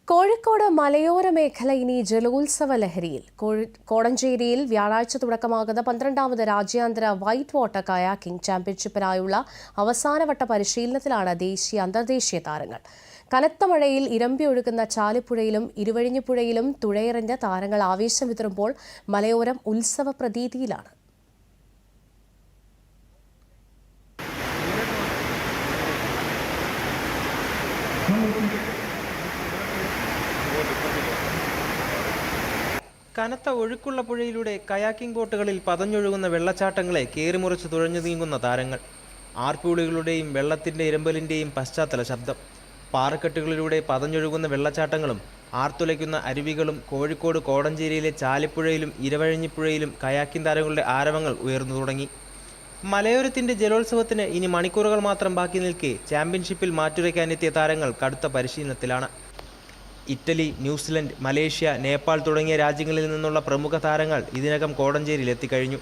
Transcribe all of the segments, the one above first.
കോഴിക്കോട് മലയോര മേഖല ഇനി ജലോത്സവ ലഹരിയിൽ. കോടഞ്ചേരിയിൽ വ്യാഴാഴ്ച തുടക്കമാകുന്ന 12ാമത് രാജ്യാന്തര വൈറ്റ് വാട്ടർ കയാക്കിംഗ് ചാമ്പ്യൻഷിപ്പിനായുള്ള അവസാനവട്ട പരിശീലനത്തിലാണ് ദേശീയ അന്തർദേശീയ താരങ്ങൾ. കനത്ത മഴയിൽ ഇരമ്പിയൊഴുകുന്ന ചാലിപ്പുഴയിലും ഇരുവഴിഞ്ഞിപ്പുഴയിലും തുഴയെറിഞ്ഞ താരങ്ങൾ ആവേശം വിതറുമ്പോൾ മലയോരം ഉത്സവ പ്രതീതിയിലാണ്. കനത്ത ഒഴുക്കുള്ള പുഴയിലൂടെ കയാക്കിംഗ് ബോട്ടുകളിൽ പതഞ്ഞൊഴുകുന്ന വെള്ളച്ചാട്ടങ്ങളെ കയറിമുറിച്ച് തുഴഞ്ഞു നീങ്ങുന്ന താരങ്ങൾ. ആർപ്പുവിളികളുടെയും വെള്ളത്തിൻ്റെ ഇരമ്പലിൻ്റെയും പശ്ചാത്തല ശബ്ദം. പാറക്കെട്ടുകളിലൂടെ പതഞ്ഞൊഴുകുന്ന വെള്ളച്ചാട്ടങ്ങളും ആർത്തുലയ്ക്കുന്ന അരുവികളും കോഴിക്കോട് കോടഞ്ചേരിയിലെ ചാലിപ്പുഴയിലും ഇരവഴിഞ്ഞിപ്പുഴയിലും കയാക്കിംഗ് താരങ്ങളുടെ ആരവങ്ങൾ ഉയർന്നു തുടങ്ങി. മലയോരത്തിൻ്റെ ജലോത്സവത്തിന് ഇനി മണിക്കൂറുകൾ മാത്രം ബാക്കി നിൽക്കെ ചാമ്പ്യൻഷിപ്പിൽ മാറ്റുരയ്ക്കാനെത്തിയ താരങ്ങൾ കടുത്ത പരിശീലനത്തിലാണ്. ഇറ്റലി, ന്യൂസിലൻഡ്, മലേഷ്യ, നേപ്പാൾ തുടങ്ങിയ രാജ്യങ്ങളിൽ നിന്നുള്ള പ്രമുഖ താരങ്ങൾ ഇതിനകം കോടഞ്ചേരിയിൽ എത്തിക്കഴിഞ്ഞു.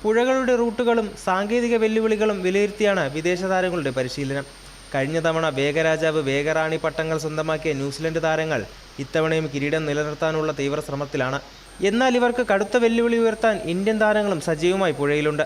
പുഴകളുടെ റൂട്ടുകളും സാങ്കേതിക വെല്ലുവിളികളും വിലയിരുത്തിയാണ് വിദേശ താരങ്ങളുടെ പരിശീലനം. കഴിഞ്ഞ തവണ വേഗരാജാവ് വേഗറാണി പട്ടങ്ങൾ സ്വന്തമാക്കിയ ന്യൂസിലൻഡ് താരങ്ങൾ ഇത്തവണയും കിരീടം നിലനിർത്താനുള്ള തീവ്ര ശ്രമത്തിലാണ്. എന്നാൽ ഇവർക്ക് കടുത്ത വെല്ലുവിളി ഉയർത്താൻ ഇന്ത്യൻ താരങ്ങളും സജീവമായി പുഴയിലുണ്ട്.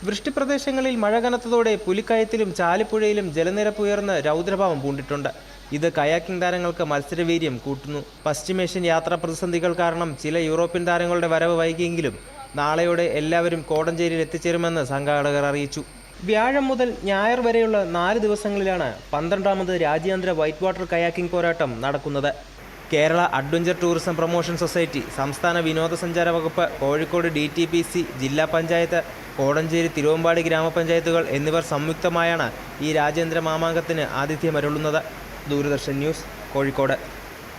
വൃഷ്ടിപ്രദേശങ്ങളിൽ മഴ കനത്തതോടെ പുലിക്കയത്തിലും ചാലിപ്പുഴയിലും ജലനിരപ്പ് ഉയർന്ന് രൗദ്രഭാവം പൂണ്ടിട്ടുണ്ട്. ഇത് കയാക്കിംഗ് താരങ്ങൾക്ക് മത്സരവീര്യം കൂട്ടുന്നു. പശ്ചിമേഷ്യൻ യാത്രാ പ്രതിസന്ധികൾ കാരണം ചില യൂറോപ്യൻ താരങ്ങളുടെ വരവ് വൈകിയെങ്കിലും നാളെയോടെ എല്ലാവരും കോടഞ്ചേരിയിൽ എത്തിച്ചേരുമെന്ന് സംഘാടകർ അറിയിച്ചു. വ്യാഴം മുതൽ ഞായർ വരെയുള്ള 4 ദിവസങ്ങളിലാണ് 12ാമത് രാജ്യാന്തര വൈറ്റ് വാട്ടർ കയാക്കിംഗ് പോരാട്ടം നടക്കുന്നത്. Kerala adventure tourism promotion society, സംസ്ഥാന വിനോദസഞ്ചാര വകുപ്പ്, കോഴിക്കോട് DTPC, ജില്ലാ പഞ്ചായത്ത്, കോടഞ്ചേരി, തിരുവമ്പാടി ഗ്രാമപഞ്ചായത്തുകൾ എന്നിവർ സംയുക്തമായാണ് ഈ രാജ്യാന്തര മാമാങ്കത്തിന് ആതിഥ്യമരുളുന്നത്. ദൂരദർശൻ ന്യൂസ്, കോഴിക്കോട്.